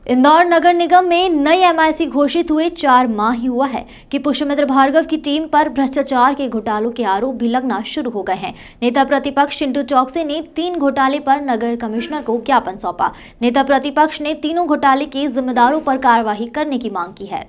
इंदौर नगर निगम में नई एमआईसी घोषित हुए 4 माह ही हुआ है कि पुष्यमित्र भार्गव की टीम पर भ्रष्टाचार के घोटालों के आरोप भी लगना शुरू हो गए हैं। नेता प्रतिपक्ष चिंटू चौकसी ने 3 घोटाले पर नगर कमिश्नर को ज्ञापन सौंपा। नेता प्रतिपक्ष ने तीनों घोटाले के जिम्मेदारों पर कार्रवाई करने की मांग की है।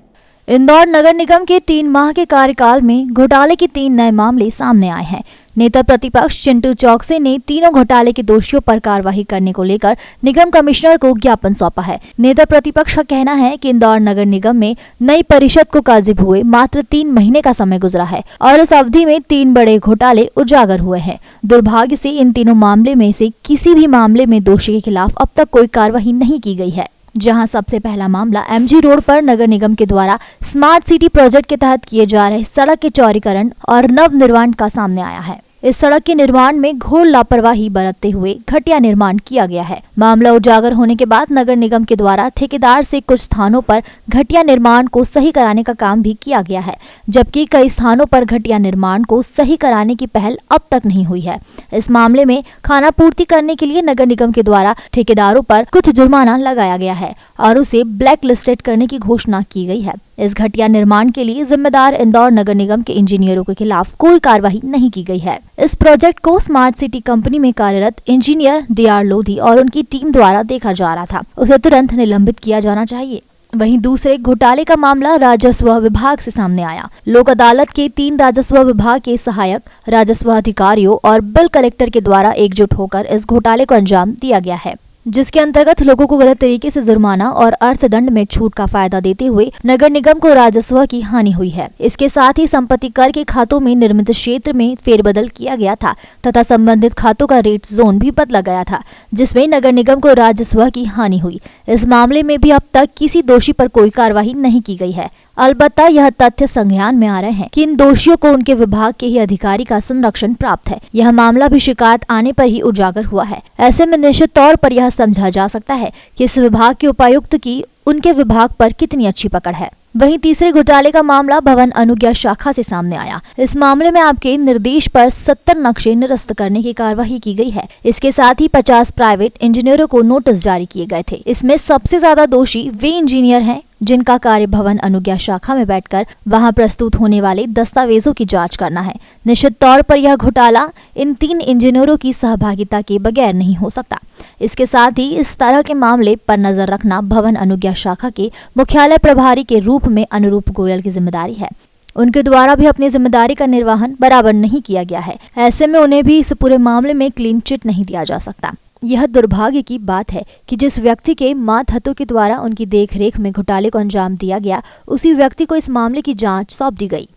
इंदौर नगर निगम के 3 माह के कार्यकाल में घोटाले के 3 नए मामले सामने आए हैं। नेता प्रतिपक्ष चिंटू चौकसी ने तीनों घोटाले के दोषियों पर कार्रवाई करने को लेकर निगम कमिश्नर को ज्ञापन सौंपा है। नेता प्रतिपक्ष का कहना है कि इंदौर नगर निगम में नई परिषद को काजिब हुए मात्र 3 महीने का समय गुजरा है और इस अवधि में 3 बड़े घोटाले उजागर हुए हैं। दुर्भाग्य से इन तीनों मामले में से किसी भी मामले में दोषी के खिलाफ अब तक कोई कार्रवाई नहीं की गई है। जहां सबसे पहला मामला एमजी रोड पर नगर निगम के द्वारा स्मार्ट सिटी प्रोजेक्ट के तहत किए जा रहे सड़क के चौड़ीकरण और नव निर्माण का सामने आया है। इस सड़क के निर्माण में घोर लापरवाही बरतते हुए घटिया निर्माण किया गया है। मामला उजागर होने के बाद नगर निगम के द्वारा ठेकेदार से कुछ स्थानों पर घटिया निर्माण को सही कराने का काम भी किया गया है, जबकि कई स्थानों पर घटिया निर्माण को सही कराने की पहल अब तक नहीं हुई है। इस मामले में खाना पूर्ति करने के लिए नगर निगम के द्वारा ठेकेदारों पर कुछ जुर्माना लगाया गया है और उसे ब्लैक लिस्टेड करने की घोषणा की गई है। इस घटिया निर्माण के लिए जिम्मेदार इंदौर नगर निगम के इंजीनियरों के खिलाफ कोई कार्रवाई नहीं की गई है। इस प्रोजेक्ट को स्मार्ट सिटी कंपनी में कार्यरत इंजीनियर डीआर लोधी और उनकी टीम द्वारा देखा जा रहा था, उसे तुरंत निलंबित किया जाना चाहिए। वहीं दूसरे घोटाले का मामला राजस्व विभाग से सामने आया। लोक अदालत के 3 राजस्व विभाग के सहायक राजस्व अधिकारियों और बिल कलेक्टर के द्वारा एकजुट होकर इस घोटाले को अंजाम दिया गया है, जिसके अंतर्गत लोगों को गलत तरीके से जुर्माना और अर्थदंड में छूट का फायदा देते हुए नगर निगम को राजस्व की हानि हुई है। इसके साथ ही संपत्ति कर के खातों में निर्मित क्षेत्र में फेरबदल किया गया था तथा संबंधित खातों का रेट जोन भी बदला गया था, जिसमें नगर निगम को राजस्व की हानि हुई। इस मामले में भी अब तक किसी दोषी पर कोई कार्रवाई नहीं की गई है। अलबत्ता यह तथ्य संज्ञान में आ रहे हैं कि इन दोषियों को उनके विभाग के ही अधिकारी का संरक्षण प्राप्त है। यह मामला भी शिकायत आने पर ही उजागर हुआ है। ऐसे में निश्चित तौर पर यह समझा जा सकता है कि इस विभाग के उपायुक्त की उनके विभाग पर कितनी अच्छी पकड़ है। वहीं तीसरे घोटाले का मामला भवन अनुज्ञा शाखा से सामने आया। इस मामले में आपके निर्देश पर 70 नक्शे निरस्त करने की कार्यवाही की गई है। इसके साथ ही 50 प्राइवेट इंजीनियरों को नोटिस जारी किए गए थे। इसमें सबसे ज्यादा दोषी वे इंजीनियर हैं जिनका कार्य भवन अनुज्ञा शाखा में बैठकर वहां प्रस्तुत होने वाले दस्तावेजों की जांच करना है। निश्चित तौर पर यह घोटाला इन 3 इंजीनियरों की सहभागिता के बगैर नहीं हो सकता। इसके साथ ही इस तरह के मामले पर नजर रखना भवन अनुज्ञा शाखा के मुख्यालय प्रभारी के रूप में अनुरूप गोयल की जिम्मेदारी है। उनके द्वारा भी अपनी जिम्मेदारी का निर्वहन बराबर नहीं किया गया है। ऐसे में उन्हें भी इस पूरे मामले में क्लीन चिट नहीं दिया जा सकता। यह दुर्भाग्य की बात है कि जिस व्यक्ति के मातहतों के द्वारा उनकी देखरेख में घोटाले को अंजाम दिया गया, उसी व्यक्ति को इस मामले की जांच सौंप दी गई।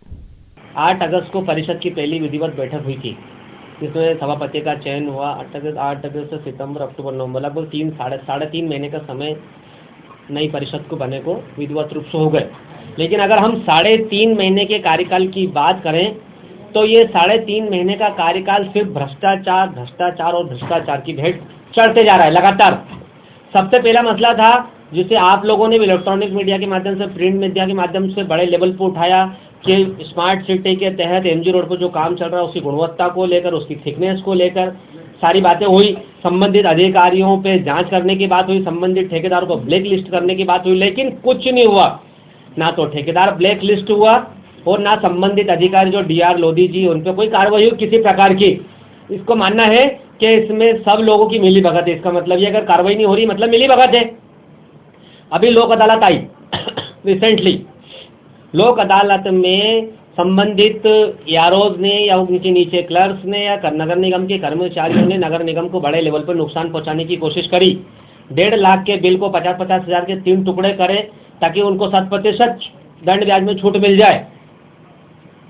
8 अगस्त को परिषद की पहली विधिवत बैठक हुई थी, जिसमें सभापति का चयन हुआ। 8 अगस्त से सितंबर, अक्टूबर, नवंबर लगभग 3-3.5 महीने का समय नई परिषद को बने को विधिवत रूप से हो गए। लेकिन अगर हम 3.5 महीने के कार्यकाल की बात करें तो ये 3.5 महीने का कार्यकाल सिर्फ भ्रष्टाचार और भ्रष्टाचार की भेंट चढ़ते जा रहा है लगातार। सबसे पहला मसला था जिसे आप लोगों ने इलेक्ट्रॉनिक मीडिया के माध्यम से, प्रिंट मीडिया के माध्यम से बड़े लेवल पर उठाया कि स्मार्ट सिटी के तहत एमजी रोड पर जो काम चल रहा है उसकी गुणवत्ता को लेकर, उसकी थिकनेस को लेकर सारी बातें हुई। संबंधित अधिकारियों पे जांच करने की बात हुई, संबंधित ठेकेदारों को ब्लैक लिस्ट करने की बात हुई, लेकिन कुछ नहीं हुआ। ना तो ठेकेदार ब्लैक लिस्ट हुआ और ना संबंधित अधिकारी जो डीआर लोधी जी, उन पर कोई कार्रवाई हुई किसी प्रकार की। इसको मानना है कि इसमें सब लोगों की मिली भगत है। इसका मतलब ये, अगर कार्रवाई नहीं हो रही मतलब मिली भगत है। अभी लोक अदालत आई रिसेंटली, लोक अदालत में संबंधित यारोज ने या उनके नीचे क्लर्क्स ने या नगर निगम के कर्मचारियों ने नगर निगम को बड़े लेवल पर नुकसान पहुंचाने की कोशिश करी। 1.5 लाख के बिल को 50-50 हज़ार के 3 टुकड़े करें ताकि उनको 7% दंड ब्याज में छूट मिल जाए।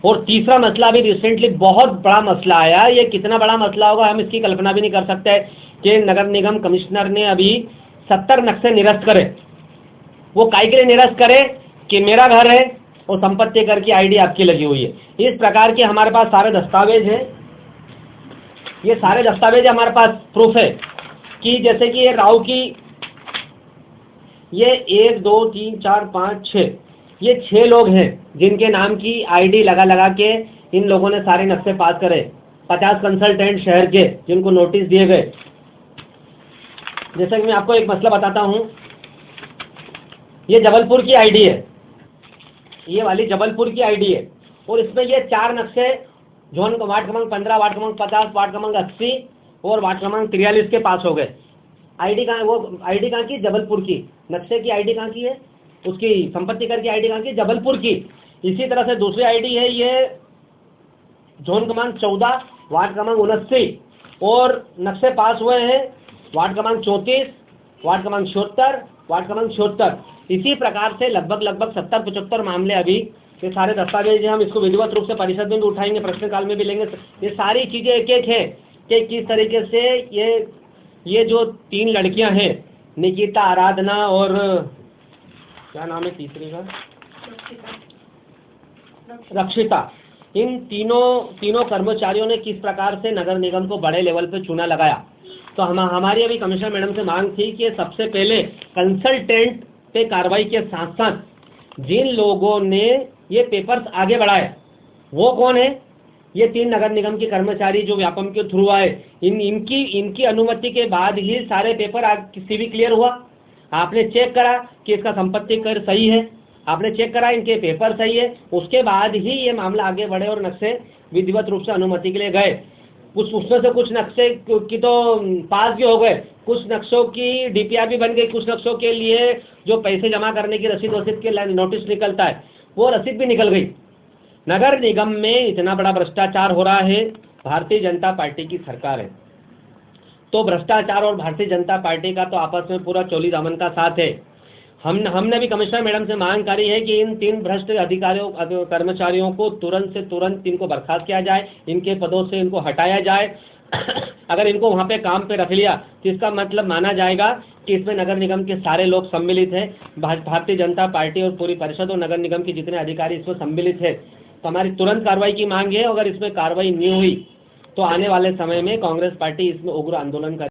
और तीसरा मसला अभी रिसेंटली बहुत बड़ा मसला आया। ये कितना बड़ा मसला होगा हम इसकी कल्पना भी नहीं कर सकते कि नगर निगम कमिश्नर ने अभी 70 नक्शे निरस्त करे। वो काहे के लिए निरस्त करे कि मेरा घर है और संपत्ति कर की आईडी आपकी लगी हुई है। इस प्रकार के हमारे पास सारे दस्तावेज हैं। ये सारे दस्तावेज हमारे पास प्रूफ है कि जैसे कि ये राव की ये 1 2 3 4 5 6 ये 6 लोग हैं जिनके नाम की आईडी लगा के इन लोगों ने सारे नक्शे पास करे। 50 कंसल्टेंट शहर के जिनको नोटिस दिए गए। जैसे कि मैं आपको एक मसला बताता हूँ ये जबलपुर की आईडी है, ये वाली जबलपुर की आईडी है। और इसमें ये 4 नक्शे जोन वार्ड क्रमांक 15, वार्ड क्रमांक 50, वार्ड क्रमांक 80 और वार्ड क्रमांक 43 के पास हो गए। आईडी कहाँ, वो आईडी कहाँ की? जबलपुर की। नक्शे की आईडी कहाँ की है? उसकी संपत्ति कर की आईडी कहाँ की? जबलपुर की। इसी तरह से दूसरी आईडी है, ये जोन क्रमांक 14, वार्ड क्रमांक 79 और नक्शे पास हुए हैं वार्ड क्रमांक 34, वार्ड क्रमांक 76, वार्ड क्रमांक 76। इसी प्रकार से लगभग 70-75 मामले अभी, ये सारे दस्तावेज हम इसको विधिवत रूप से परिषद में भी उठाएंगे, प्रश्नकाल में भी लेंगे। ये सारी चीजें एक एक है कि किस तरीके से ये जो 3 लड़कियां हैं, निकिता, आराधना और क्या नाम है तीसरी का, रक्षिता, इन तीनों कर्मचारियों ने किस प्रकार से नगर निगम को बड़े लेवल पे चूना लगाया। तो हमारी अभी कमिश्नर मैडम से मांग थी कि सबसे पहले कंसल्टेंट पे कार्रवाई के साथ साथ जिन लोगों ने ये पेपर्स आगे बढ़ाए वो कौन है, ये 3 नगर निगम के कर्मचारी जो व्यापम के थ्रू आए, इनकी अनुमति के बाद ही सारे पेपर सीवी क्लियर हुआ। आपने चेक करा कि इसका संपत्ति कर सही है, आपने चेक करा इनके पेपर सही है, उसके बाद ही ये मामला आगे बढ़े और नक्शे विधिवत रूप से अनुमति के लिए गए। उसमें से कुछ नक्शे की तो पास भी हो गए, कुछ नक्शों की डीपीआर भी बन गई, कुछ नक्शों के लिए जो पैसे जमा करने की रसीद के नोटिस निकलता है वो रसीद भी निकल गई। नगर निगम में इतना बड़ा भ्रष्टाचार हो रहा है, भारतीय जनता पार्टी की सरकार है, तो भ्रष्टाचार और भारतीय जनता पार्टी का तो आपस में पूरा चोली दामन का साथ है। हमने भी कमिश्नर मैडम से मांग करी है कि इन 3 भ्रष्ट अधिकारियों कर्मचारियों को तुरंत से तुरंत इनको बर्खास्त किया जाए, इनके पदों से इनको हटाया जाए। अगर इनको वहाँ पे काम पे रख लिया तो इसका मतलब माना जाएगा कि इसमें नगर निगम के सारे लोग सम्मिलित हैं, भारतीय जनता पार्टी और पूरी परिषद और नगर निगम के जितने अधिकारी इसमें सम्मिलित है। तो हमारी तुरंत कार्रवाई की मांग है। अगर इसमें कार्रवाई नहीं हुई तो आने वाले समय में कांग्रेस पार्टी इसमें उग्र आंदोलन कर